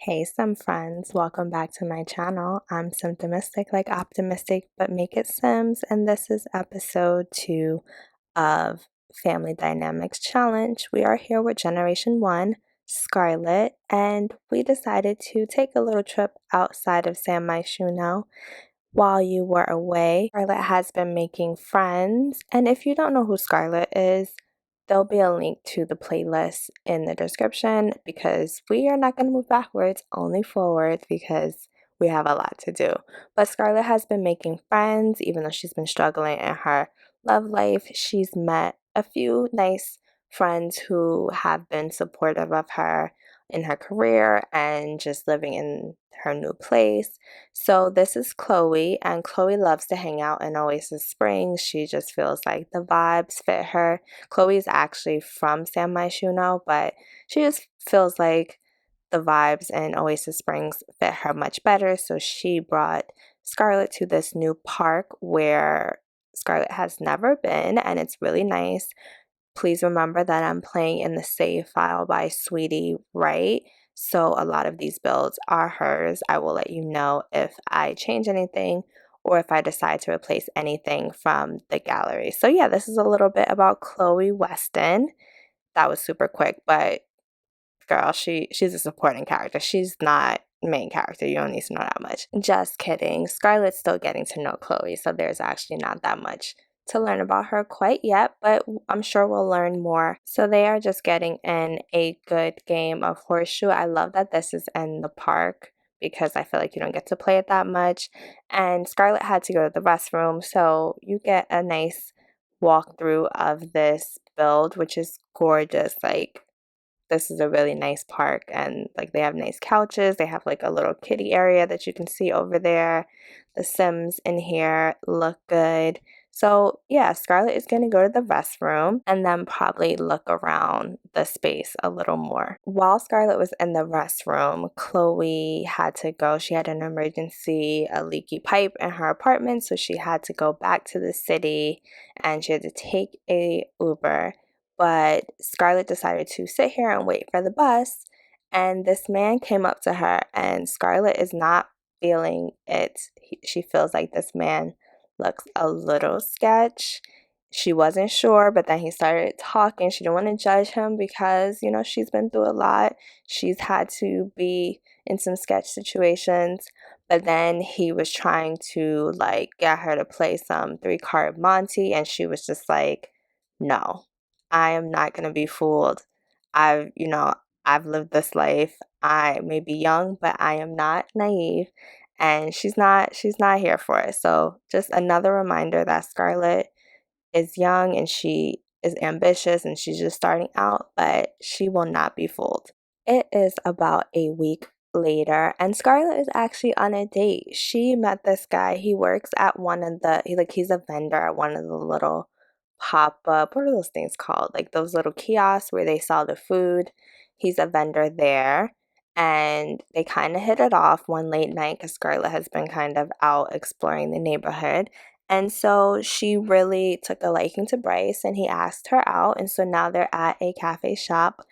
Hey, some friends, welcome back to my channel. I'm Symptomistic like optimistic, but make it Sims, and this is episode 2 of Family Dynamics Challenge. We are here with Generation 1, Scarlett, and we decided to take a little trip outside of San Myshuno. While you were away, Scarlett has been making friends, and if you don't know who Scarlett is, there'll be a link to the playlist in the description because we are not going to move backwards, only forward because we have a lot to do. But Scarlett has been making friends even though she's been struggling in her love life. She's met a few nice friends who have been supportive of her in her career and just living in her new place. So this is Chloe, and Chloe loves to hang out in Oasis Springs. She just feels like the vibes fit her. Chloe is actually from San Myshuno, but she just feels like the vibes in Oasis Springs fit her much better. So she brought Scarlett to this new park where Scarlett has never been, and it's really nice. Please remember that I'm playing in the save file by SweeteWright, so a lot of these builds are hers. I will let you know if I change anything or if I decide to replace anything from the gallery. So yeah, this is a little bit about Chloe Weston. That was super quick, but girl, she's a supporting character. She's not main character. You don't need to know that much. Just kidding. Scarlett's still getting to know Chloe, so there's actually not that much to learn about her quite yet, but I'm sure we'll learn more. So they are just getting in a good game of horseshoe. I love that this is in the park because I feel like you don't get to play it that much. And Scarlett had to go to the restroom, so you get a nice walkthrough of this build, which is gorgeous. Like, this is a really nice park, and like they have nice couches. They have like a little kiddie area that you can see over there. The Sims in here look good. So yeah, Scarlett is going to go to the restroom and then probably look around the space a little more. While Scarlett was in the restroom, Chloe had to go. She had an emergency, a leaky pipe in her apartment, so she had to go back to the city and she had to take a Uber. But Scarlett decided to sit here and wait for the bus, and this man came up to her, and Scarlett is not feeling it. She feels like this man looks a little sketch. She wasn't sure, but then he started talking. She didn't want to judge him because, you know, she's been through a lot. She's had to be in some sketch situations. But then he was trying to, like, get her to play some 3-card Monty, and she was just like, no, I am not going to be fooled. I've lived this life. I may be young, but I am not naive, and she's not here for it. So just another reminder that Scarlett is young and she is ambitious and she's just starting out, but she will not be fooled. It is about a week later, and Scarlett is actually on a date. She met this guy. He works at one of the he's a vendor at one of the little pop-up, what are those things called? Like those little kiosks where they sell the food. He's a vendor there. And they kind of hit it off one late night because Scarlett has been kind of out exploring the neighborhood. And so she really took a liking to Bryce and he asked her out. And so now they're at a cafe shop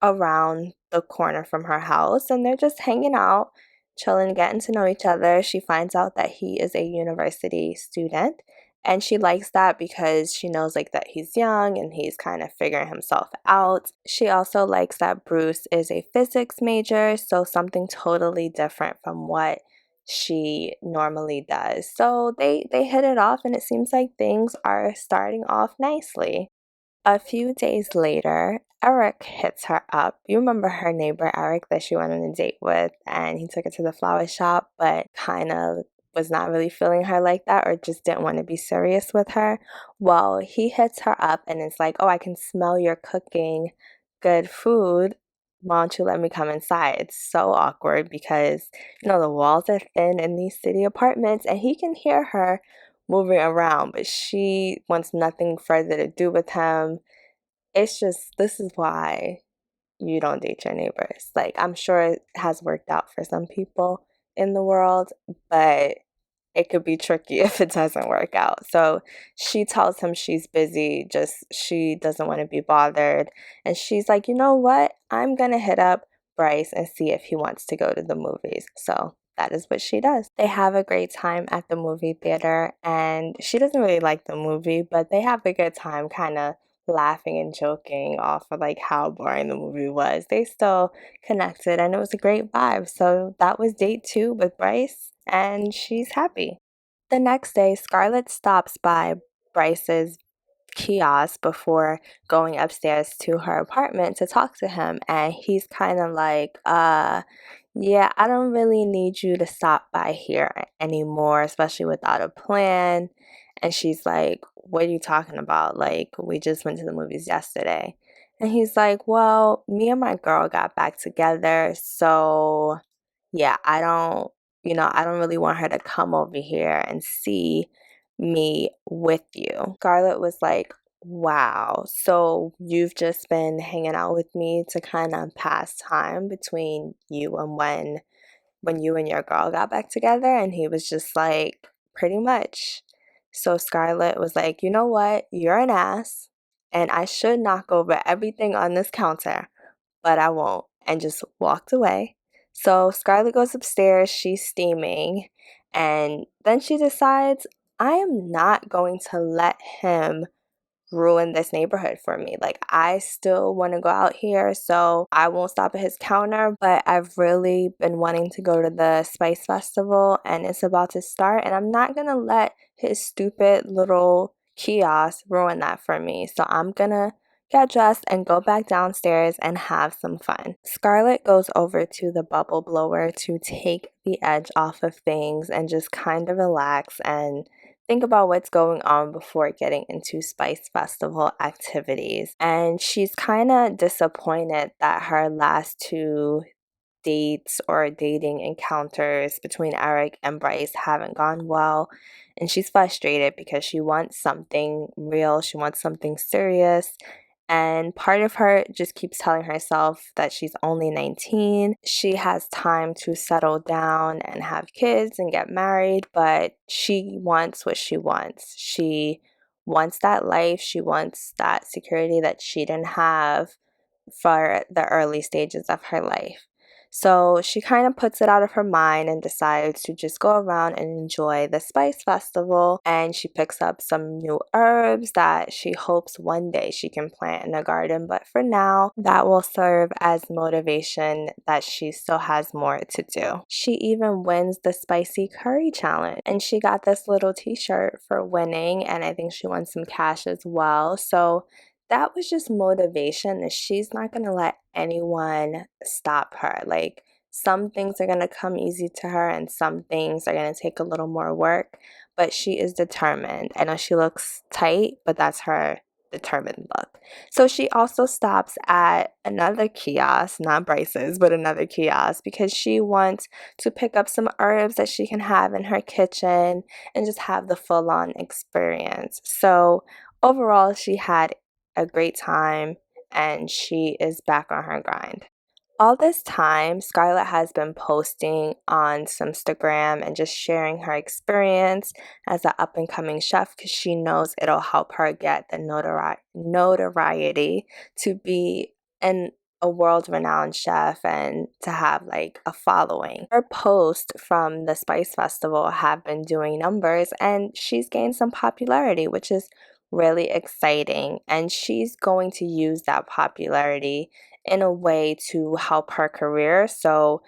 around the corner from her house and they're just hanging out, chilling, getting to know each other. She finds out that he is a university student. And she likes that because she knows like that he's young and he's kind of figuring himself out. She also likes that Bruce is a physics major, so something totally different from what she normally does. So they hit it off and it seems like things are starting off nicely. A few days later, Eric hits her up. You remember her neighbor Eric that she went on a date with and he took her to the flower shop but kind of was not really feeling her like that or just didn't want to be serious with her. Well, he hits her up and it's like, oh, I can smell you're cooking good food. Why don't you let me come inside? It's so awkward because, you know, the walls are thin in these city apartments and he can hear her moving around, but she wants nothing further to do with him. It's just, this is why you don't date your neighbors. Like, I'm sure it has worked out for some people in the world, but it could be tricky if it doesn't work out. So she tells him she's busy, just she doesn't want to be bothered. And she's like, you know what? I'm going to hit up Bryce and see if he wants to go to the movies. So that is what she does. They have a great time at the movie theater, and she doesn't really like the movie, but they have a good time kind of laughing and joking off of like how boring the movie was. They still connected and it was a great vibe. So that was date 2 with Bryce, and she's happy. The next day, Scarlett stops by Bryce's kiosk before going upstairs to her apartment to talk to him, and he's kind of like, yeah, I don't really need you to stop by here anymore, especially without a plan. And she's like, what are you talking about? Like, we just went to the movies yesterday. And he's like, well, me and my girl got back together, so yeah, I don't really want her to come over here and see me with you. Scarlett was like, wow, so you've just been hanging out with me to kind of pass time between you and when you and your girl got back together? And he was just like, pretty much. So Scarlett was like, you know what? You're an ass, and I should knock over everything on this counter, but I won't, and just walked away. So Scarlett goes upstairs, she's steaming, and then she decides, I am not going to let him ruin this neighborhood for me. Like, I still want to go out here, so I won't stop at his counter, but I've really been wanting to go to the Spice Festival and it's about to start, and I'm not gonna let his stupid little kiosk ruin that for me. So I'm gonna get dressed and go back downstairs and have some fun. Scarlett goes over to the bubble blower to take the edge off of things and just kind of relax and think about what's going on before getting into Spice Festival activities. And she's kind of disappointed that her last 2 dates or dating encounters between Eric and Bryce haven't gone well. And she's frustrated because she wants something real, she wants something serious. And part of her just keeps telling herself that she's only 19. She has time to settle down and have kids and get married, but she wants what she wants. She wants that life. She wants that security that she didn't have for the early stages of her life. So she kind of puts it out of her mind and decides to just go around and enjoy the Spice Festival. And she picks up some new herbs that she hopes one day she can plant in the garden. But for now, that will serve as motivation that she still has more to do. She even wins the Spicy Curry Challenge. And she got this little t-shirt for winning. And I think she won some cash as well. So that was just motivation, and she's not going to let anyone stop her. Like, some things are going to come easy to her and some things are going to take a little more work, but she is determined. I know she looks tight, but that's her determined look. So she also stops at another kiosk, not Bryce's, but another kiosk, because she wants to pick up some herbs that she can have in her kitchen and just have the full-on experience. So overall, she had a great time and she is back on her grind. All this time, Scarlett has been posting on some Instagram and just sharing her experience as an up-and-coming chef because she knows it'll help her get the notoriety to be a world-renowned chef and to have like a following. Her posts from the Spice Festival have been doing numbers and she's gained some popularity, which is really exciting, and she's going to use that popularity in a way to help her career. So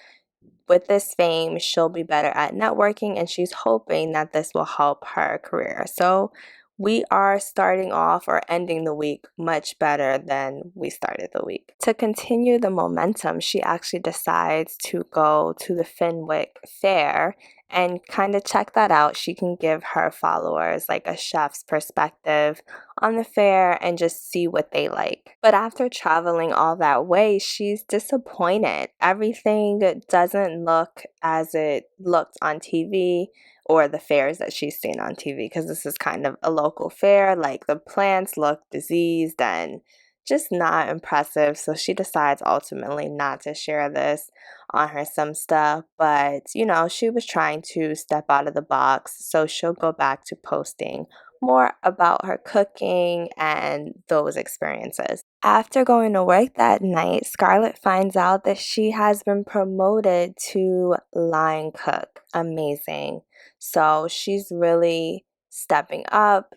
with this fame, she'll be better at networking, and she's hoping that this will help her career. So we are starting off or ending the week much better than we started the week. To continue the momentum, she actually decides to go to the Fenwick Fair and kind of check that out. She can give her followers like a chef's perspective on the fair and just see what they like. But after traveling all that way, she's disappointed. Everything doesn't look as it looked on TV or the fairs that she's seen on TV, because this is kind of a local fair. Like, the plants look diseased and just not impressive. So she decides ultimately not to share this on her some stuff, but she was trying to step out of the box, so she'll go back to posting more about her cooking and those experiences. After going to work that night, Scarlett finds out that she has been promoted to line cook. Amazing. So she's really stepping up,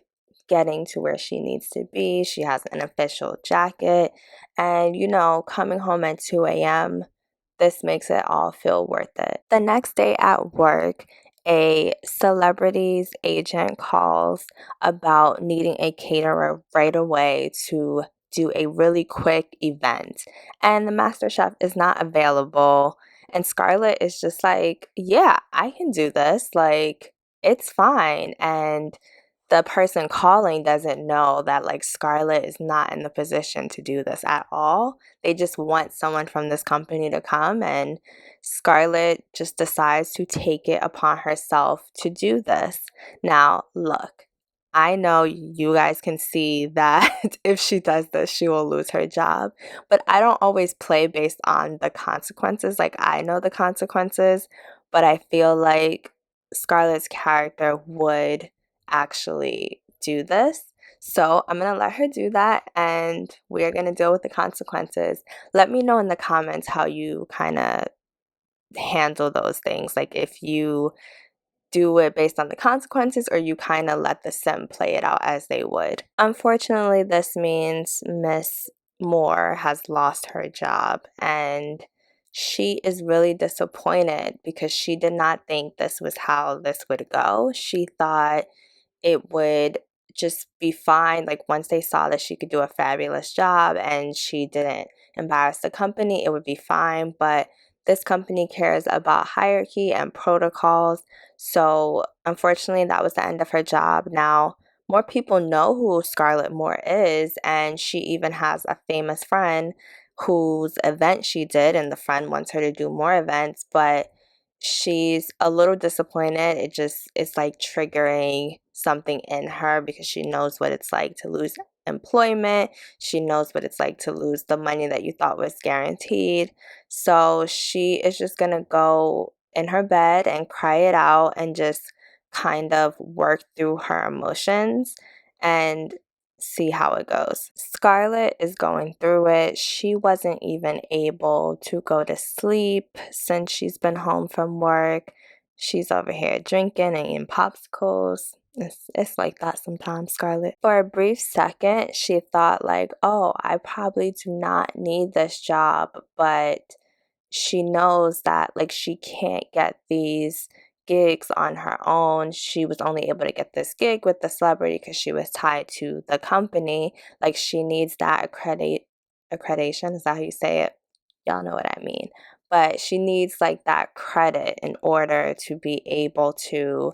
getting to where she needs to be. She has an official jacket. And, coming home at 2 a.m., this makes it all feel worth it. The next day at work, a celebrity's agent calls about needing a caterer right away to do a really quick event. And the master chef is not available. And Scarlett is just like, yeah, I can do this. Like, it's fine. And the person calling doesn't know that like Scarlett is not in the position to do this at all. They just want someone from this company to come, and Scarlett just decides to take it upon herself to do this. Now, look, I know you guys can see that if she does this, she will lose her job, but I don't always play based on the consequences. Like, I know the consequences, but I feel like Scarlett's character would actually do this. So I'm going to let her do that, and we're going to deal with the consequences. Let me know in the comments how you kind of handle those things. Like if you do it based on the consequences or you kind of let the sim play it out as they would. Unfortunately, this means Miss Moore has lost her job, and she is really disappointed because she did not think this was how this would go. She thought it would just be fine. Like once they saw that she could do a fabulous job and she didn't embarrass the company, it would be fine. But this company cares about hierarchy and protocols. So unfortunately, that was the end of her job. Now, more people know who Scarlett Moore is, and she even has a famous friend whose event she did, and the friend wants her to do more events, but she's a little disappointed. It's like triggering something in her because she knows what it's like to lose employment. She knows what it's like to lose the money that you thought was guaranteed. So she is just gonna go in her bed and cry it out and just kind of work through her emotions and see how it goes. Scarlett is going through it. She wasn't even able to go to sleep since she's been home from work. She's over here drinking and eating popsicles. It's like that sometimes, Scarlett. For a brief second, she thought like, oh, I probably do not need this job, but she knows that like she can't get these gigs on her own. She was only able to get this gig with the celebrity because she was tied to the company. Like she needs that accreditation. Is that how you say it? Y'all know what I mean. But she needs like that credit in order to be able to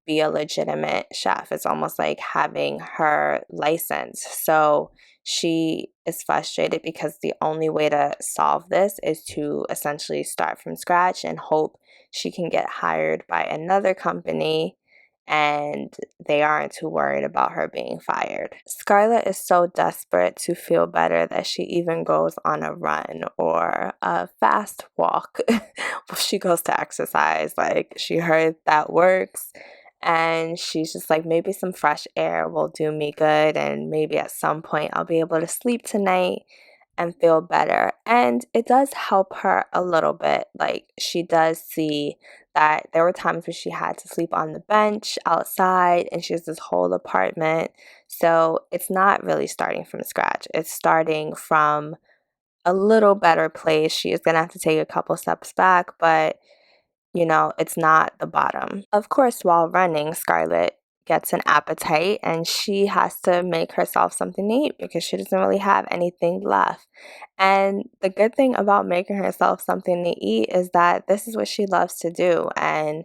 be a legitimate chef. It's almost like having her license. So she is frustrated because the only way to solve this is to essentially start from scratch and hope she can get hired by another company and they aren't too worried about her being fired. Scarlett is so desperate to feel better that she even goes on a run or a fast walk. She goes to exercise. Like she heard that works. And she's just like, maybe some fresh air will do me good. And maybe at some point I'll be able to sleep tonight and feel better. And it does help her a little bit. Like she does see that there were times where she had to sleep on the bench outside and she has this whole apartment. So it's not really starting from scratch. It's starting from a little better place. She is going to have to take a couple steps back, but it's not the bottom. Of course, while running, Scarlett gets an appetite and she has to make herself something to eat because she doesn't really have anything left. And the good thing about making herself something to eat is that this is what she loves to do. And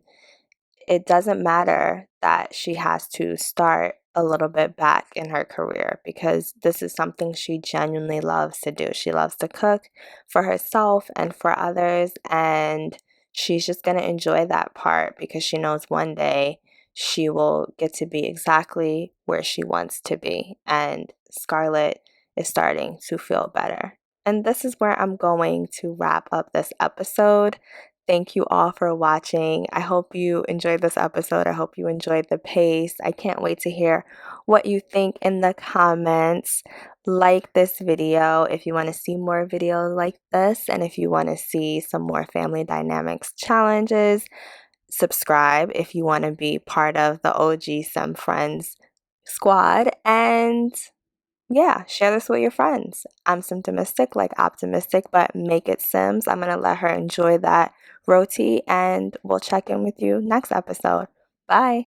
it doesn't matter that she has to start a little bit back in her career because this is something she genuinely loves to do. She loves to cook for herself and for others, and she's just going to enjoy that part because she knows one day she will get to be exactly where she wants to be. And Scarlett is starting to feel better. And this is where I'm going to wrap up this episode. thank you all for watching. I hope you enjoyed this episode. I hope you enjoyed the pace. I can't wait to hear what you think in the comments. Like this video if you want to see more videos like this, and if you want to see some more family dynamics challenges. Subscribe if you want to be part of the OG Sim Friends squad, and yeah, share this with your friends. I'm symptomistic, like optimistic, but make it Sims. I'm going to let her enjoy that roti, and we'll check in with you next episode. Bye.